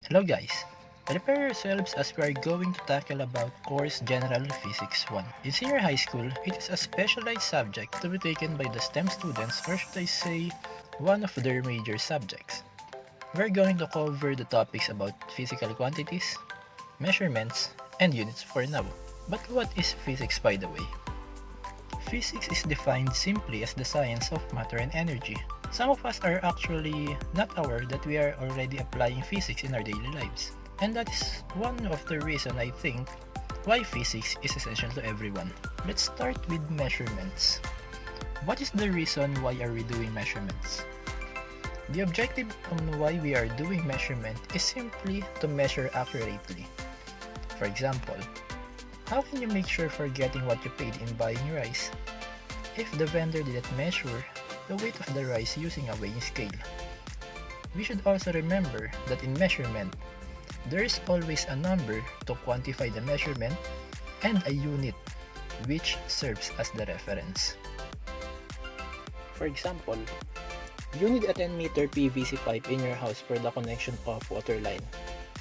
Hello guys! Prepare yourselves as we are going to tackle about course General Physics 1. In senior high school, it is a specialized subject to be taken by the STEM students, or should I say, one of their major subjects. We're going to cover the topics about physical quantities, measurements, and units for now. But what is physics, by the way? Physics is defined simply as the science of matter and energy. Some of us are actually not aware that we are already applying physics in our daily lives. And that is one of the reasons I think why physics is essential to everyone. Let's start with measurements. What is the reason why are we doing measurements? The objective on why we are doing measurement is simply to measure accurately. For example, how can you make sure for getting what you paid in buying rice if the vendor didn't measure the weight of the rice using a weighing scale? We should also remember that in measurement, there is always a number to quantify the measurement and a unit which serves as the reference. For example, you need a 10-meter PVC pipe in your house for the connection of water line.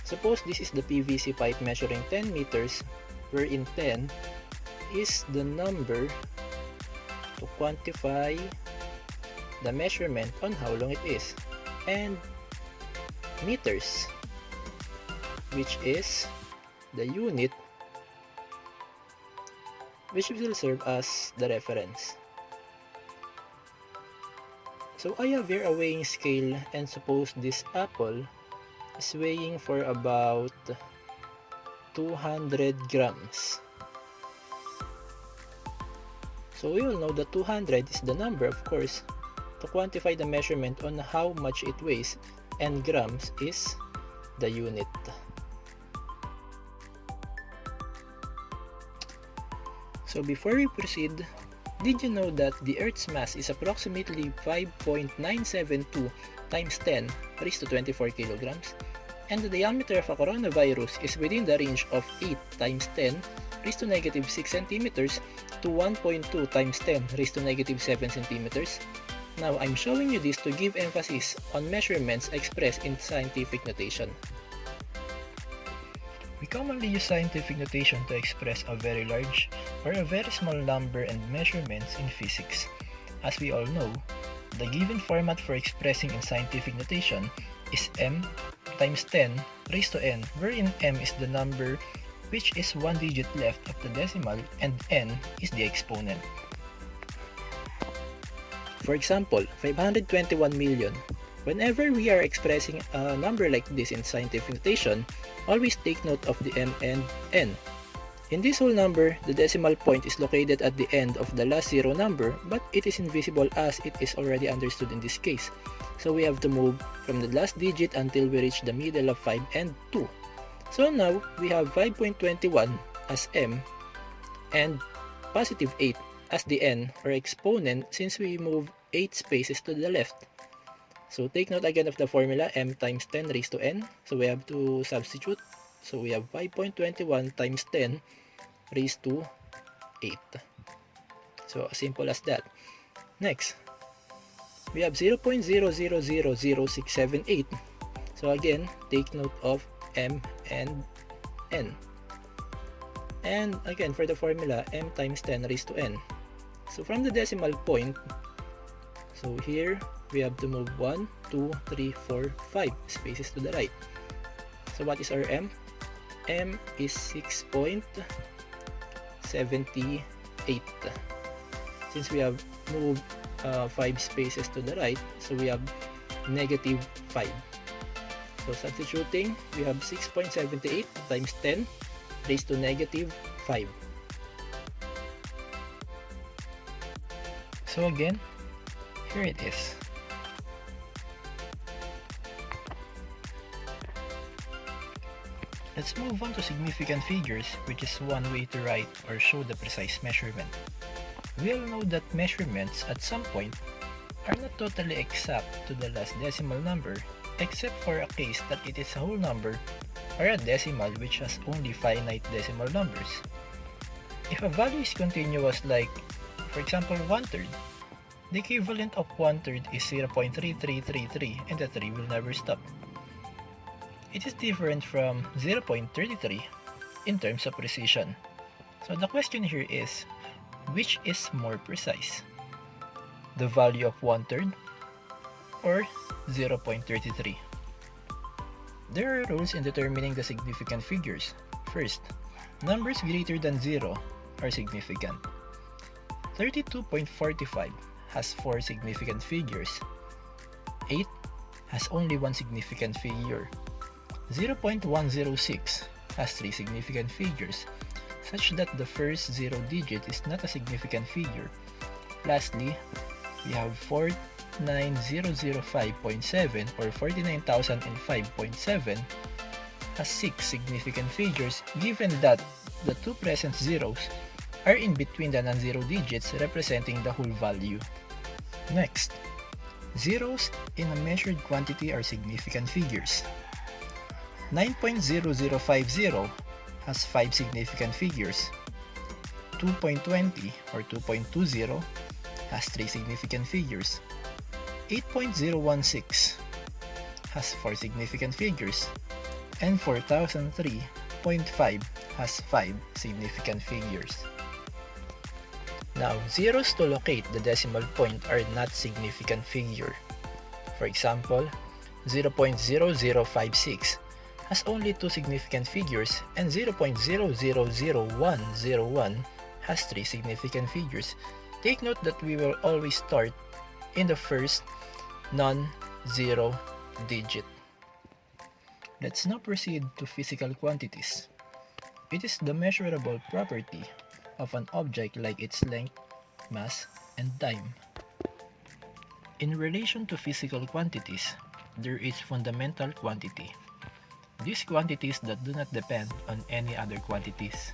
Suppose this is the PVC pipe measuring 10 meters, wherein 10 is the number to quantify the measurement on how long it is, and meters, which is the unit which will serve as the reference. So I have here a weighing scale, and suppose this apple is weighing for about 200 grams. So we will know that 200 is the number, of course, to quantify the measurement on how much it weighs, and grams is the unit. So before we proceed, did you know that the Earth's mass is approximately 5.972 times 10 raised to 24 kilograms? And the diameter of a coronavirus is within the range of 8 times 10 raised to negative 6 centimeters to 1.2 times 10 raised to negative 7 centimeters. Now I'm showing you this to give emphasis on measurements expressed in scientific notation. We commonly use scientific notation to express a very large or a very small number and measurements in physics. As we all know, the given format for expressing in scientific notation is m times 10 raised to n, wherein m is the number which is one digit left of the decimal and n is the exponent. For example, 521 million. Whenever we are expressing a number like this in scientific notation, always take note of the m and n. In this whole number, the decimal point is located at the end of the last zero number, but it is invisible as it is already understood in this case. So we have to move from the last digit until we reach the middle of 5 and 2. So now, we have 5.21 as m and positive 8 as the n or exponent since we move 8 spaces to the left. So take note again of the formula, m times 10 raised to n. So we have to substitute. So we have 5.21 times 10 raised to 8. So as simple as that. Next, we have 0.000678. So again, take note of m and n. And again, for the formula, m times 10 raised to n. So from the decimal point, so here we have to move 1, 2, 3, 4, 5 spaces to the right. So what is our m? M is 6.78. Since we have moved 5 spaces to the right, so we have negative 5. So substituting, we have 6.78 times 10 raised to negative 5. So again, here it is. Let's move on to significant figures, which is one way to write or show the precise measurement. We all know that measurements at some point are not totally exact to the last decimal number, except for a case that it is a whole number or a decimal which has only finite decimal numbers. If a value is continuous, like for example 1/3, the equivalent of 1/3 is 0.3333 and the 3 will never stop. it is different from 0.33 in terms of precision. So the question here is, which is more precise? The value of 1/3 or 0.33? There are rules in determining the significant figures. First, numbers greater than 0 are significant. 32.45 has 4 significant figures. 8 has only 1 significant figure. 0.106 has 3 significant figures, such that the first 0 digit is not a significant figure. Lastly, we have 49005.7 or 49005.7 has 6 significant figures, given that the two present zeros are in between the non-zero digits representing the whole value. Next, zeros in a measured quantity are significant figures. 9.0050 has 5 significant figures. 2.20 or 2.20 has 3 significant figures. 8.016 has 4 significant figures. And 4003.5 has 5 significant figures. Now, zeros to locate the decimal point are not significant figure. For example, 0.0056 has only 2 significant figures, and 0.000101 has 3 significant figures. Take note that we will always start in the first non-zero digit. Let's now proceed to physical quantities. It is the measurable property of an object like its length, mass, and time. In relation to physical quantities, there is fundamental quantity. These quantities that do not depend on any other quantities.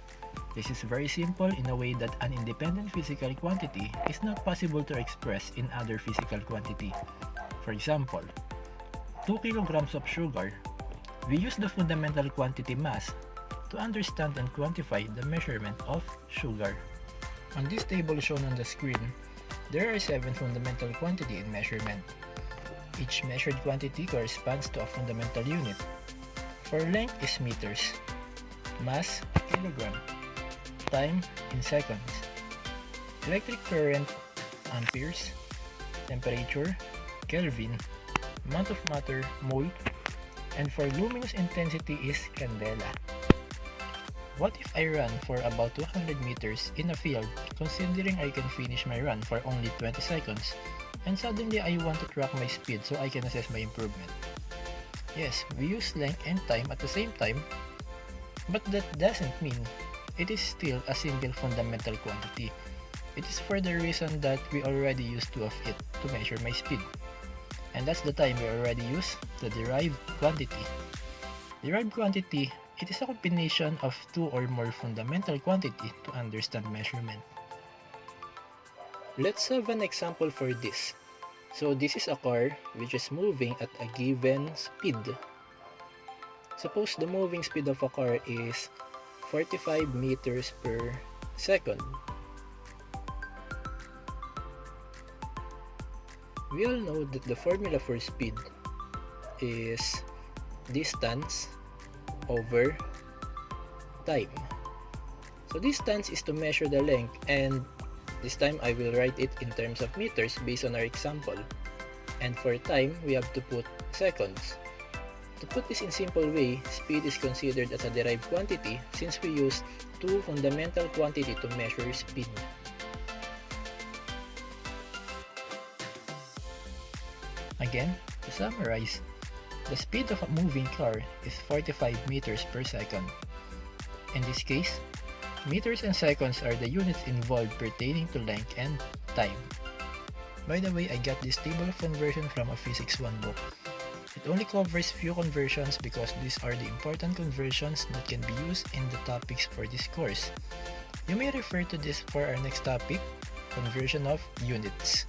This is very simple in a way that an independent physical quantity is not possible to express in other physical quantity. For example, 2 kilograms of sugar. We use the fundamental quantity mass to understand and quantify the measurement of sugar. On this table shown on the screen, there are 7 fundamental quantity in measurement. Each measured quantity corresponds to a fundamental unit. For length is meters, mass, kilogram, time in seconds, electric current, amperes, temperature, Kelvin, amount of matter, mole, and for luminous intensity is candela. What if I run for about 200 meters in a field, considering I can finish my run for only 20 seconds, and suddenly I want to track my speed so I can assess my improvement? Yes, we use length and time at the same time, but that doesn't mean it is still a single fundamental quantity. It is for the reason that we already used 2 of it to measure my speed. And that's the time we already use the derived quantity. Derived quantity, it is a combination of 2 or more fundamental quantity to understand measurement. Let's have an example for this. So this is a car which is moving at a given speed. Suppose the moving speed of a car is 45 meters per second. We all know that the formula for speed is distance over time. So distance is to measure the length, and this time I will write it in terms of meters based on our example. And for time, we have to put seconds. To put this in simple way, speed is considered as a derived quantity since we use 2 fundamental quantity to measure speed. Again, to summarize, the speed of a moving car is 45 meters per second. In this case, meters and seconds are the units involved pertaining to length and time. By the way, I got this table of conversion from a Physics 1 book. It only covers few conversions because these are the important conversions that can be used in the topics for this course. You may refer to this for our next topic, conversion of units.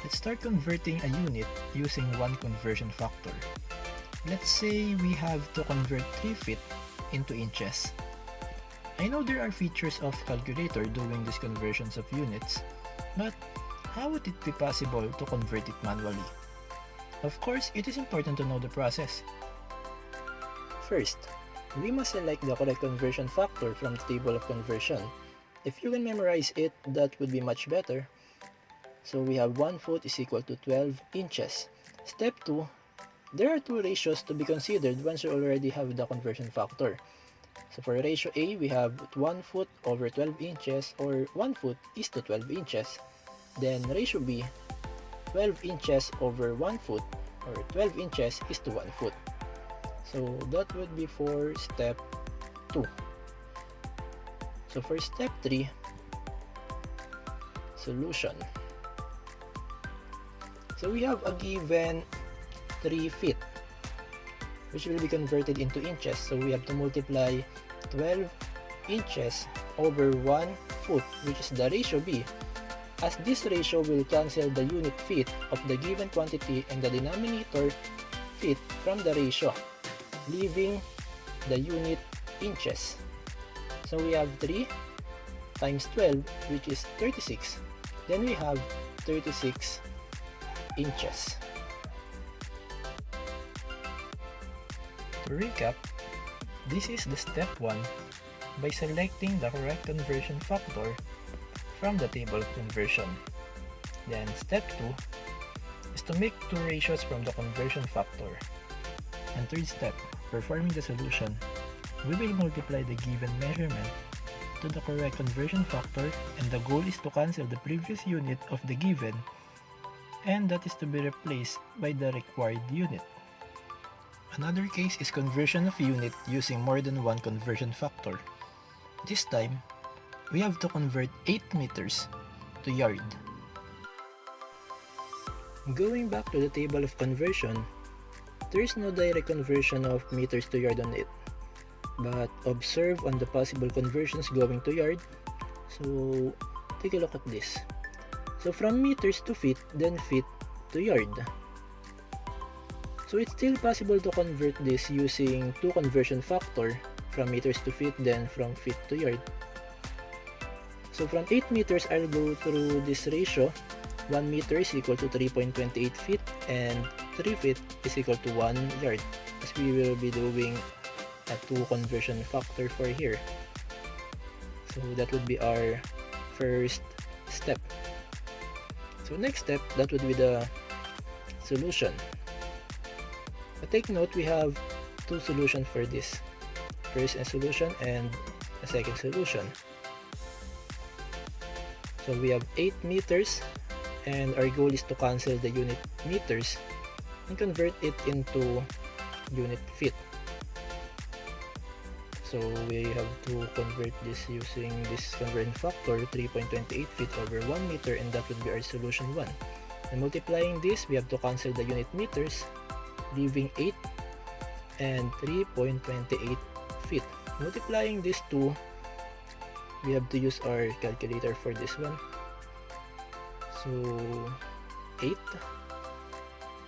Let's start converting a unit using one conversion factor. Let's say we have to convert 3 feet into inches. I know there are features of calculator doing these conversions of units, but how would it be possible to convert it manually? Of course, it is important to know the process. First, we must select the correct conversion factor from the table of conversion. If you can memorize it, that would be much better. So we have 1 foot is equal to 12 inches. Step 2, there are two ratios to be considered once you already have the conversion factor. So for ratio A, we have 1 foot over 12 inches, or 1 foot is to 12 inches. Then ratio B, 12 inches over 1 foot, or 12 inches is to 1 foot. So that would be for step 2. So for step 3, solution. So we have a given 3 feet, which will be converted into inches. So we have to multiply 12 inches over 1 foot, which is the ratio B, as this ratio will cancel the unit feet of the given quantity and the denominator feet from the ratio, leaving the unit inches. So we have 3 times 12, which is 36. Then we have 36 inches. To recap, this is the step 1 by selecting the correct conversion factor from the table of conversion. Then step 2 is to make two ratios from the conversion factor. And third step, performing the solution, we will multiply the given measurement to the correct conversion factor, and the goal is to cancel the previous unit of the given, and that is to be replaced by the required unit. Another case is conversion of unit using more than one conversion factor. This time, we have to convert 8 meters to yard. Going back to the table of conversion, there is no direct conversion of meters to yard on it, but observe on the possible conversions going to yard. So take a look at this. So from meters to feet, then feet to yard. So it's still possible to convert this using two conversion factor, from meters to feet, then from feet to yard. So from 8 meters, I'll go through this ratio. 1 meter is equal to 3.28 feet, and 3 feet is equal to 1 yard, as we will be doing a two conversion factor for here. So that would be our first step. So next step, that would be the solution. But take note, we have two solutions for this. First a solution and a second solution. So we have 8 meters, and our goal is to cancel the unit meters and convert it into unit feet. So we have to convert this using this conversion factor, 3.28 feet over 1 meter, and that would be our solution 1. And multiplying this, we have to cancel the unit meters, leaving 8 and 3.28 feet. Multiplying these two, we have to use our calculator for this one. So 8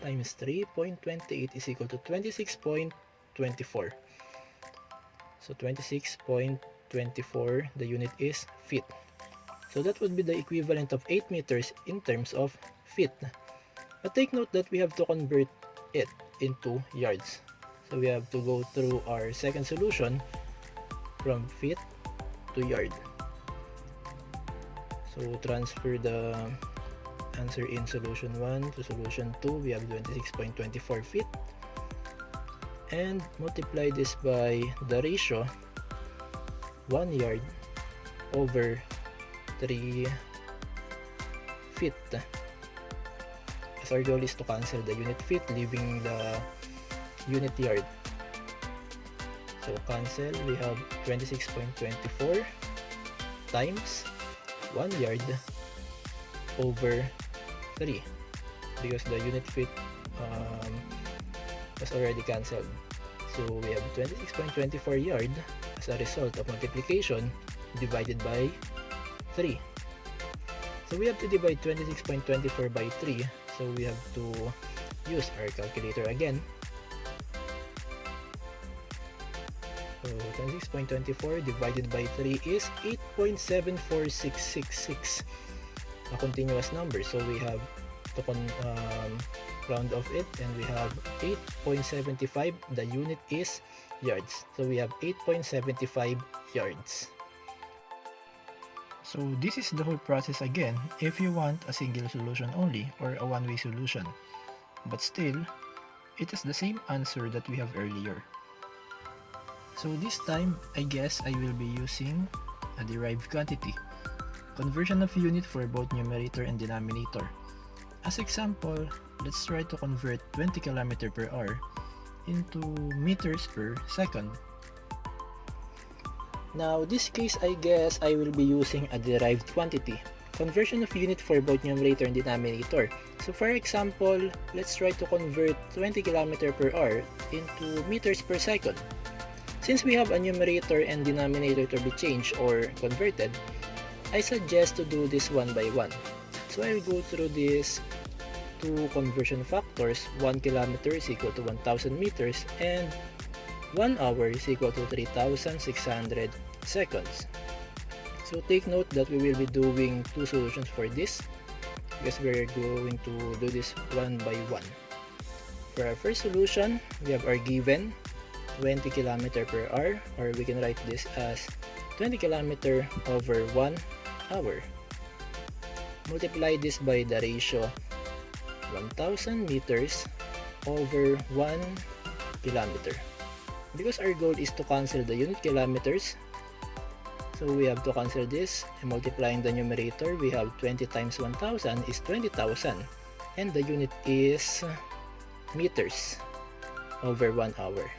times 3.28 is equal to 26.24. So 26.24, the unit is feet. So that would be the equivalent of 8 meters in terms of feet. But take note that we have to convert it into yards. So we have to go through our second solution from feet to yard. So transfer the answer in solution 1 to solution 2. We have 26.24 feet. And multiply this by the ratio 1 yard over 3 feet. As our goal is to cancel the unit feet, leaving the unit yard. So cancel, we have 26.24 times 1 yard over 3, because the unit feet was already cancelled. So we have 26.24 yard as a result of multiplication divided by 3. So we have to divide 26.24 by 3. So we have to use our calculator again. So 26.24 divided by 3 is 8.74666, a continuous number. So we have to round off it, and we have 8.75. The unit is yards. So we have 8.75 yards. So this is the whole process again if you want a single solution only or a one-way solution. But still, it is the same answer that we have earlier. So this time, I guess I will be using a derived quantity. Conversion of unit for both numerator and denominator. As example, let's try to convert 20 km per hour into meters per second. Now, this case, I guess I will be using a derived quantity. Conversion of unit for both numerator and denominator. So for example, let's try to convert 20 km per hour into meters per second. Since we have a numerator and denominator to be changed or converted, I suggest to do this one by one. So I'll go through these two conversion factors. 1 kilometer is equal to 1000 meters and 1 hour is equal to 3600 seconds. So take note that we will be doing two solutions for this because we're going to do this one by one. For our first solution, we have our given 20 km per hour, or we can write this as 20 km over 1 hour. Multiply this by the ratio 1000 meters over 1 kilometer. Because our goal is to cancel the unit kilometers, so we have to cancel this, and multiplying the numerator, we have 20 times 1000 is 20,000, and the unit is meters over 1 hour,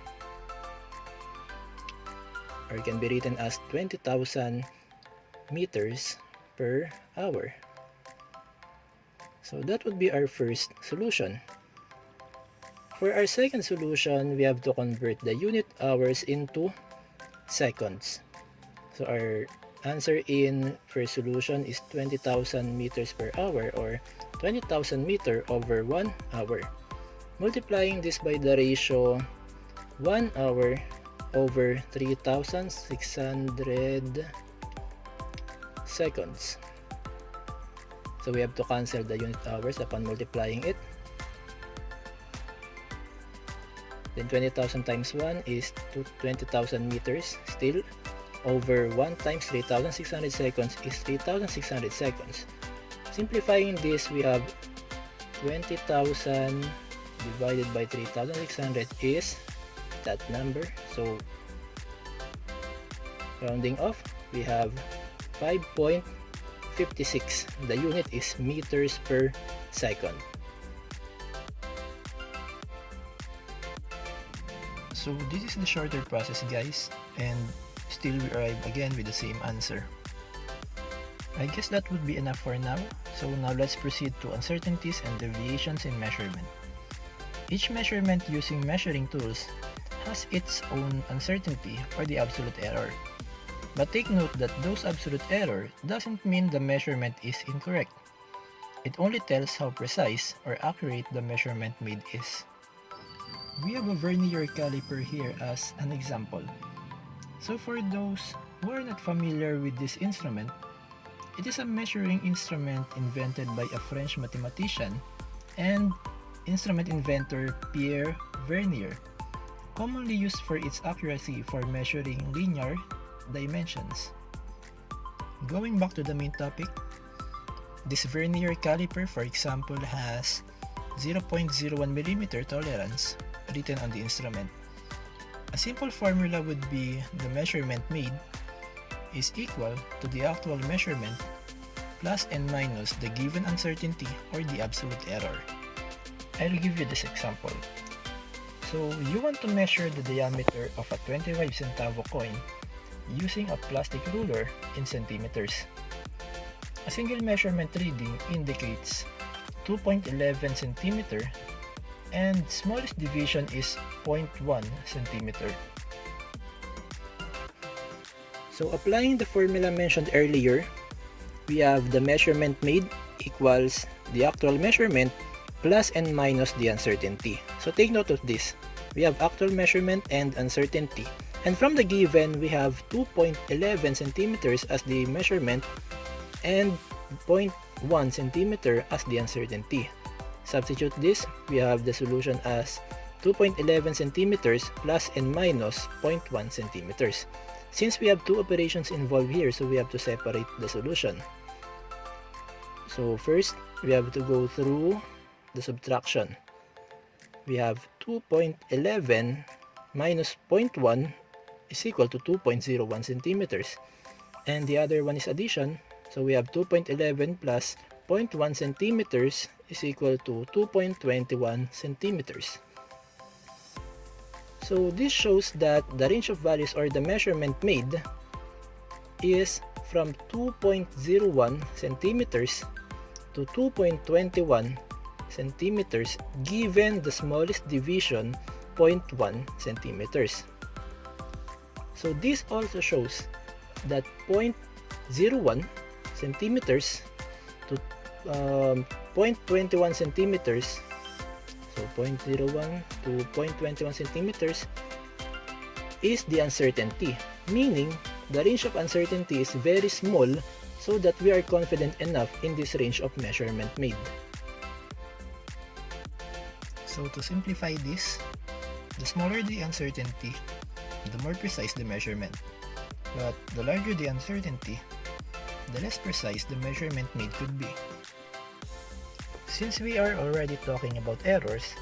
or it can be written as 20,000 meters per hour. So that would be our first solution. For our second solution, we have to convert the unit hours into seconds. So our answer in first solution is 20,000 meters per hour, or 20,000 meter over 1 hour. Multiplying this by the ratio 1 hour over 3,600 seconds. So we have to cancel the unit hours upon multiplying it. Then 20,000 times 1 is 20,000 meters still, over 1 times 3,600 seconds is 3,600 seconds. Simplifying this, we have 20,000 divided by 3,600 is that number. So rounding off, we have 5.56. The unit is meters per second. So this is the shorter process, guys, and still we arrive again with the same answer. I guess that would be enough for now. So now let's proceed to uncertainties and deviations in measurement. Each measurement using measuring tools has its own uncertainty or the absolute error. But take note that those absolute error doesn't mean the measurement is incorrect. It only tells how precise or accurate the measurement made is. We have a vernier caliper here as an example. So for those who are not familiar with this instrument, it is a measuring instrument invented by a French mathematician and instrument inventor Pierre Vernier, commonly used for its accuracy for measuring linear dimensions. Going back to the main topic, this vernier caliper, for example, has 0.01 mm tolerance written on the instrument. A simple formula would be the measurement made is equal to the actual measurement plus and minus the given uncertainty or the absolute error. I'll give you this example. So you want to measure the diameter of a 25 centavo coin using a plastic ruler in centimeters. A single measurement reading indicates 2.11 centimeter and smallest deviation is 0.1 centimeter. So applying the formula mentioned earlier, we have the measurement made equals the actual measurement plus and minus the uncertainty. So take note of this. We have actual measurement and uncertainty. And from the given, we have 2.11 centimeters as the measurement and 0.1 centimeter as the uncertainty. Substitute this, we have the solution as 2.11 centimeters plus and minus 0.1 centimeters. Since we have two operations involved here, so we have to separate the solution. So first, we have to go through the subtraction. We have 2.11 minus 0.1 is equal to 2.01 centimeters. And the other one is addition. So we have 2.11 plus 0.1 centimeters is equal to 2.21 centimeters. So this shows that the range of values or the measurement made is from 2.01 centimeters to 2.21 centimeters given the smallest division 0.1 centimeters. So this also shows that 0.01 centimeters to 0.21 centimeters, so 0.01 to 0.21 centimeters is the uncertainty, meaning the range of uncertainty is very small so that we are confident enough in this range of measurement made. So to simplify this, the smaller the uncertainty, the more precise the measurement. But the larger the uncertainty, the less precise the measurement made could be. Since we are already talking about errors,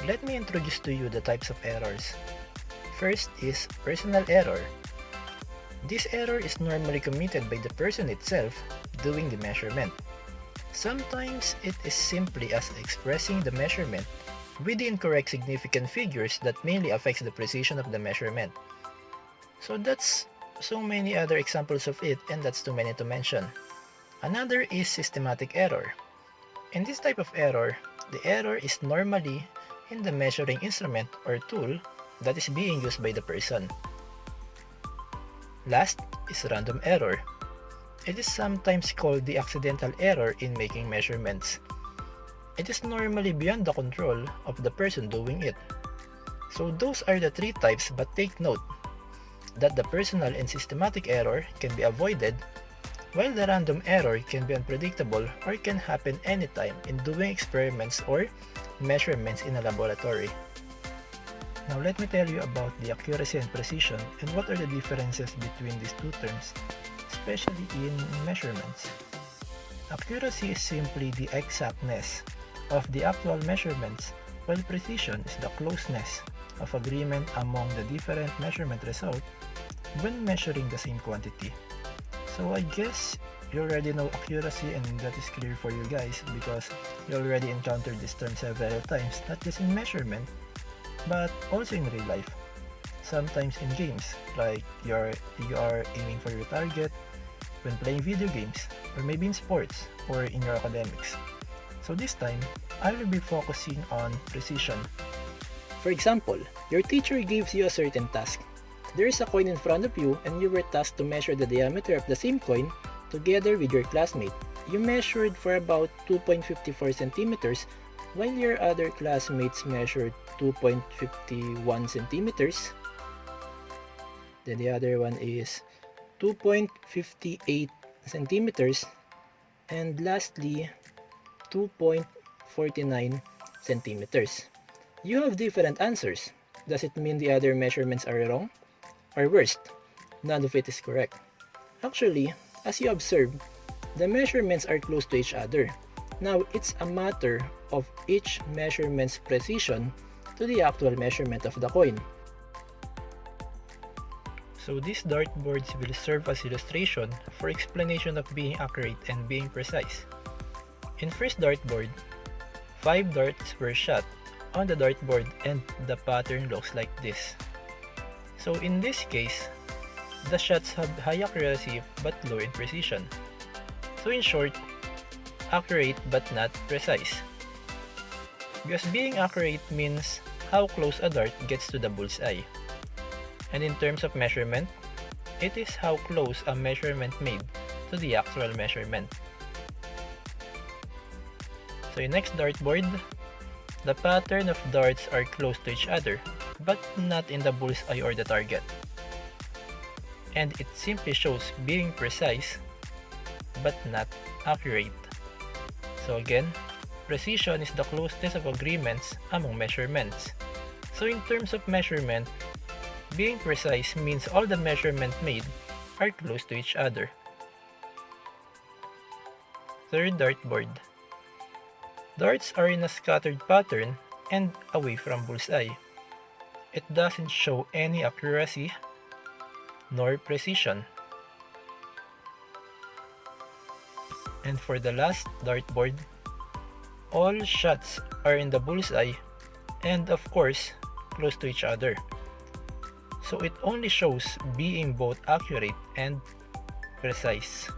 let me introduce to you the types of errors. First is personal error. This error is normally committed by the person itself doing the measurement. Sometimes it is simply as expressing the measurement with the incorrect significant figures that mainly affects the precision of the measurement. So that's so many other examples of it, and that's too many to mention. Another is systematic error. In this type of error, the error is normally in the measuring instrument or tool that is being used by the person. Last is random error. It is sometimes called the accidental error in making measurements. It is normally beyond the control of the person doing it. So those are the three types, but take note that the personal and systematic error can be avoided, while the random error can be unpredictable or can happen anytime in doing experiments or measurements in a laboratory. Now let me tell you about the accuracy and precision and what are the differences between these two terms, especially in measurements. Accuracy is simply the exactness of the actual measurements, while precision is the closeness of agreement among the different measurement results when measuring the same quantity. So I guess you already know accuracy, and that is clear for you guys because you already encountered this term several times, not just in measurement, but also in real life. Sometimes in games, like you are aiming for your target when playing video games, or maybe in sports or in your academics. So this time, I will be focusing on precision. For example, your teacher gives you a certain task. There is a coin in front of you and you were tasked to measure the diameter of the same coin together with your classmate. You measured for about 2.54 centimeters while your other classmates measured 2.51 centimeters. Then the other one is 2.58 centimeters. And lastly, 2.49 centimeters. You have different answers. Does it mean the other measurements are wrong? Or worst, none of it is correct? Actually, as you observe, the measurements are close to each other. Now, it's a matter of each measurement's precision to the actual measurement of the coin. So these dartboards will serve as illustration for explanation of being accurate and being precise. In first dartboard, 5 darts were shot on the dartboard and the pattern looks like this. So in this case, the shots have high accuracy but low in precision. So in short, accurate but not precise. Because being accurate means how close a dart gets to the bullseye. And in terms of measurement, it is how close a measurement made to the actual measurement. So in next dartboard, the pattern of darts are close to each other, but not in the bullseye or the target. And it simply shows being precise, but not accurate. So again, precision is the closeness of agreements among measurements, So in terms of measurement, being precise means all the measurements made are close to each other. Third, dartboard. Darts are in a scattered pattern and away from bullseye. It doesn't show any accuracy nor precision. And for the last, dartboard, all shots are in the bullseye and of course close to each other. So it only shows being both accurate and precise.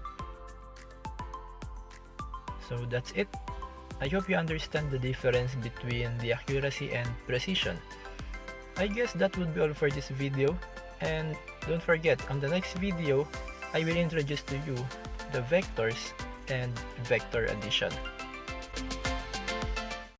So that's it. I hope you understand the difference between the accuracy and precision. I guess that would be all for this video, and don't forget, on the next video I will introduce to you the vectors and vector addition.